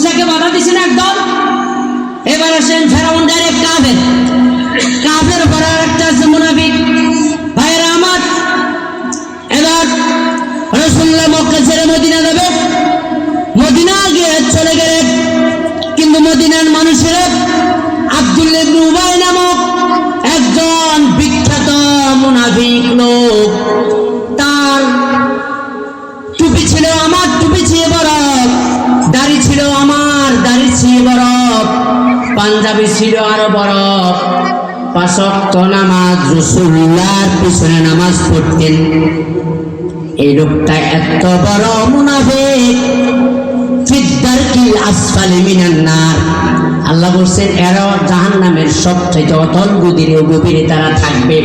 মুসাকে বাধা দিছেন একদল। এবার আসেন ফেরাউন ডাইরেক্ট কাফের, কাফের উপর আরেকটা আছে মুনাফিক। ভাইরা আমার, এবার রাসূলুল্লাহ মক্কা ছেড়ে মদিনা যাবে, মদিনা গিয়ে চলে গেলেন। কিন্তু মদিনার মানুষেরা আব্দুল্লাহ ইবনে উবাই নামক একজন বিখ্যাত মুনাফিক লোক, তার টুপি ছিল আমার টুপি চেয়ে বরফ, দাড়ি ছিল আমার দাড়ি চেয়ে বরফ, পাঞ্জাবি ছিল আরো বরফ, 5 ওয়াক্ত নামাজ রাসূলুল্লাহর পিছনে নামাজ পড়তেন। এই লোকটা এত বড় মুনাফিক, ফিদ্দারকিল আসফালি মিনান নার, আল্লাহ বলছেন এরা জাহান্নামের সবচেয়ে অতল গভীরে তারা থাকবে।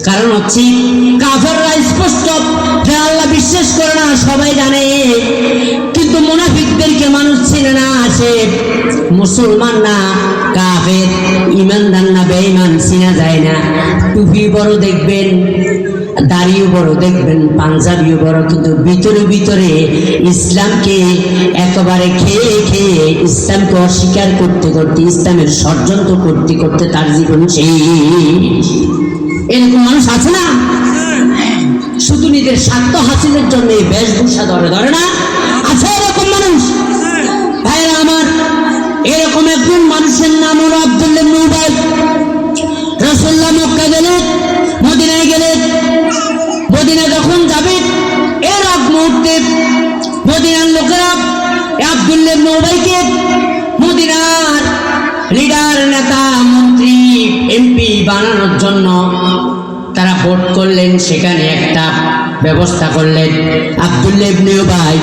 কারণ হচ্ছে কাফেররা স্পষ্ট যে আল্লাহ বিশ্বাস করে না, সবাই জানে, কিন্তু মুনাফিকদেরকে মানুষ চিনে না, সে মুসলমান না কাফের, ইমানদার না বেঈমান চিনা যায় না। টুপি বড় দেখবেন, দাড়িও বড় দেখবেন, পাঞ্জাবিও বড়, কিন্তু ভিতরে ভিতরে ইসলামকে একেবারে খেয়ে খেয়ে, ইসলামকে অস্বীকার করতে করতে, ইসলামের ষড়যন্ত্র করতে করতে তার জীবন শেষ। এরকম মানুষ আছে না? শুধু নিজের স্বার্থ হাসিলের জন্য এই বেশভূষা ধরে না, আছে এরকম মানুষ। ভাইরা আমার, এরকম একজন মানুষের নাম হলো আব্দুল্লাহ ইবনে উবাই। রাসূলুল্লাহ মক্কা গেলেন, মদিনায় গেলেন। মদিনা যখন যাবে এর আগ মুহূর্তে মদিনার লোকেরা আব্দুল্লাহ ইবনে উবাইকে মদিনার লিডার, নেতা, মন্ত্রী, এমপি বানানোর জন্য তারা ভোট করলেন। সেখানে একটা ব্যবস্থা করলেন, আব্দুল্লাহ ইবনে উবাই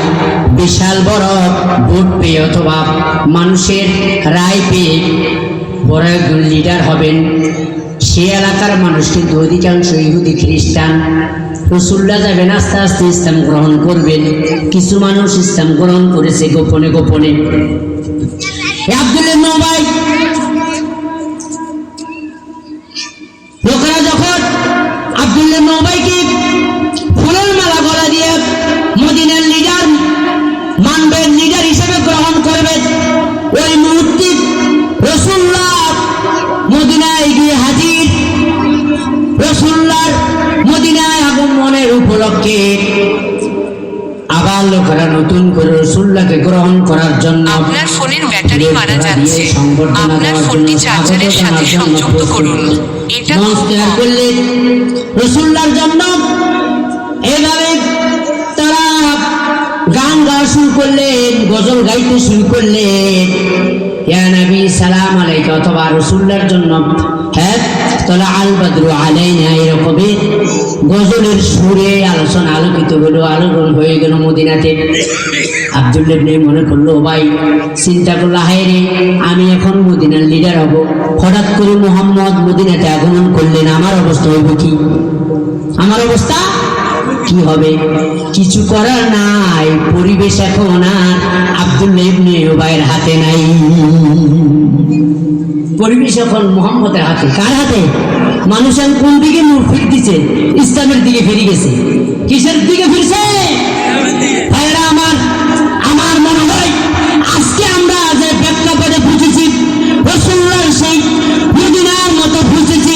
বিশাল বড় ভোট পেয়ে অথবা মানুষের রায় পেয়ে বড় একজন লিডার হবেন। সে এলাকার মানুষ কিন্তু অধিকাংশ ইহুদি খ্রিস্টান। রাসূলুল্লাহ যাবেন, আস্তে আস্তে ইসলাম গ্রহণ করবেন। কিছু মানুষ ইসলাম গ্রহণ করেছে গোপনে গোপনে। আব্দুল্লাহ ইবনে উবাই লোকেরা যখন আব্দুল্লাহ ইবনে উবাইকে ফুলের মালা গলা দিয়ে মদিনার লিডার মানবেন, লিডার হিসেবে গ্রহণ করবেন, ওই মুহূর্তে রাসূলুল্লাহ মদিনায় গিয়ে হাজির। রাসূলুল্লাহর মদিনায় আগমনের উপলক্ষে আবার লোকেরা নতুন করে রাসূলুল্লাহকে গ্রহণ করার জন্য আপনার ফোনের ব্যাটারি মারা যাচ্ছে, আপনার ফোনটি চার্জারের সাথে সংযুক্ত করুন। এটা নমস্কার করলেন রাসূলুল্লাহর জন্য। এভাবে তারা গান গাওয়া শুরু করলেন, গজল গাইতে শুরু করলেন, ইয়া নবী সালাম আলাইকা, অথবা রাসূলুল্লাহর জন্য হ্যাঁ তালা আল বদরু আলাইনা, এরকম গজলের সুরে আলোচনা আলোকিত হলো, আলোড়ন হয়ে গেল মদিনাতে। আব্দুল্লাহ ইবনে মনে করলো, ভাই চিন্তা করলো, হায় রে, আমি এখন মদিনার লিডার হব, হঠাৎ করে মুহাম্মদ মদিনাতে আগমন করলেন, আমার অবস্থা হইব কি? আমার অবস্থা কি হবে? কিছু করার নাই, পরিবেশ এখন আর আব্দুল্লাহ ইবনে উবাইয়ের হাতে নাই, পরিবেশ এখন মুহাম্মদের হাতে। কার হাতে? মানুষ এখন কোন দিকে মুখ ফিরতেছে? ইসলামের দিকে ফিরে গেছে। কিসের দিকে ফিরছে? ভাইরা আমার, আমার মনে হয় আজকে আমরা যে প্রেক্ষাপটে বুঝেছি, রাসূলুল্লাহর সেই মদিনার মতো বুঝেছি,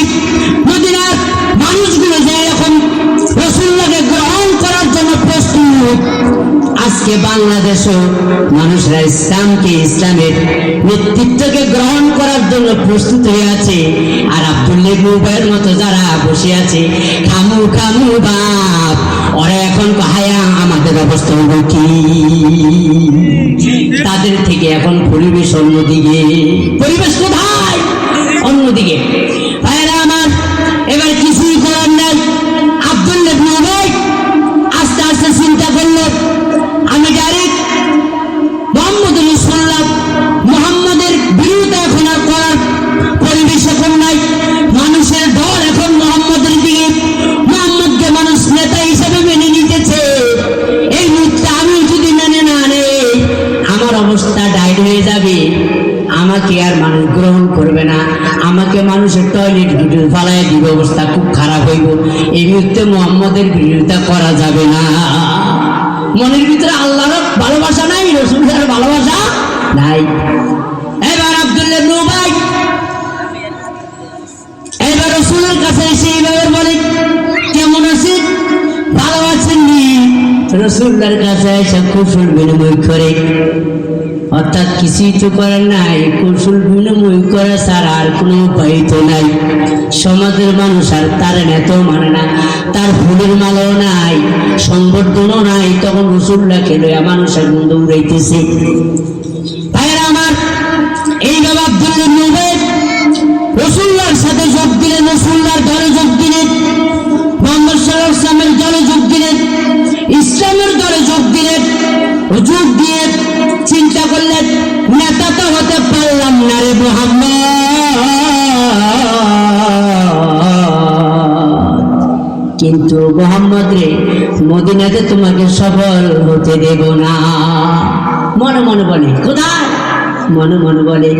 মদিনার মানুষগুলো যে এরকম রাসূলুল্লাহকে গ্রহণ করার জন্য প্রস্তুত, আজকে বাংলাদেশও মানুষরা ইসলামকে, ইসলামের নেতৃত্বকে গ্রহণ করার জন্য প্রস্তুত হয়ে আছে। আর আব্দুল্লাহ ইবনে উবাইয়ের মতো যারা বসে আছে খামু খামু বাপ, ওরা এখন হায়া আমাদের অবস্থা হলো কি? তাদের থেকে এখন পরিবেশ অন্যদিকে। পরিবেশ কোথায়? অন্যদিকে। ভাইরা আমার, এবার কিছুই করার নাই। আব্দুল্লাহ ইবনে উবাই আস্তে আস্তে চিন্তা করলো, আমি ডাইরেক্ট মুহাম্মদুর রাসূলুল্লাহ, মুহাম্মদের বিরোধিতা এখন আর করার পরিবেশ এখন নাই। মানুষের ঢল এখন মুহাম্মদের দিকে, মুহাম্মদকে মানুষ নেতা হিসেবে মেনে নিতেছে। এই মুহূর্তে আমি যদি মেনে না নেই, আমার অবস্থা ডাইড হয়ে যাবে, আমাকে আর মানুষ গ্রহণ করবে না, আমাকে মানুষের টয়লেট ভিতরে ফালাই দিবে, অবস্থা খুব খারাপ হইব। এই মুহূর্তে মুহাম্মদের বিরোধিতা করা যাবে না। মনের ভিতরে আল্লাহর ভালোবাসা নাই, রাসূলের ভালোবাসা নাই। এবার আব্দুল্লাহ ইবনে উবাই এবার রাসূলের কাছে এসে এইভাবে বলে, কেমন আছেন, ভালো আছেন নি? রাসূলের কাছে এসে কুশল বিনিময় করে, অর্থাৎ কিছুই তো করার নাই, কুশল বিনিময় করা ছাড়া আর কোনো উপায় তো নাই। সমাজের মানুষ আর তার নেত মানে না, তার ফুলের মালাও নাই, সংবর্ধনও নাই। তখন রাসূলুল্লাহ খেলে মানুষের বন্ধু উড়াইতেছে। ভাইয়েরা আমার, এইভাবে আব্দুল্লাহ ইবনে উবাই রাসূলুল্লাহর সাথে যোগ দিলেন, রাসূলুল্লাহর দলে যোগ দিলেন, মুহাম্মদ সাল্লাল্লাহু আলাইহি ওয়াসাল্লামের দলে যোগ দিলেন, ইসলামের দলে যোগ দিলেন। যোগ দিয়ে চিন্তা করলেন, নেতা তো হতে পারলাম না রে মুহাম্মদ, কিন্তু মুহাম্মদ রে, মদিনাতে তোমাকে সফল হতে দেব না। মনে মনে বলে, কোথায়? মনে মনে বলে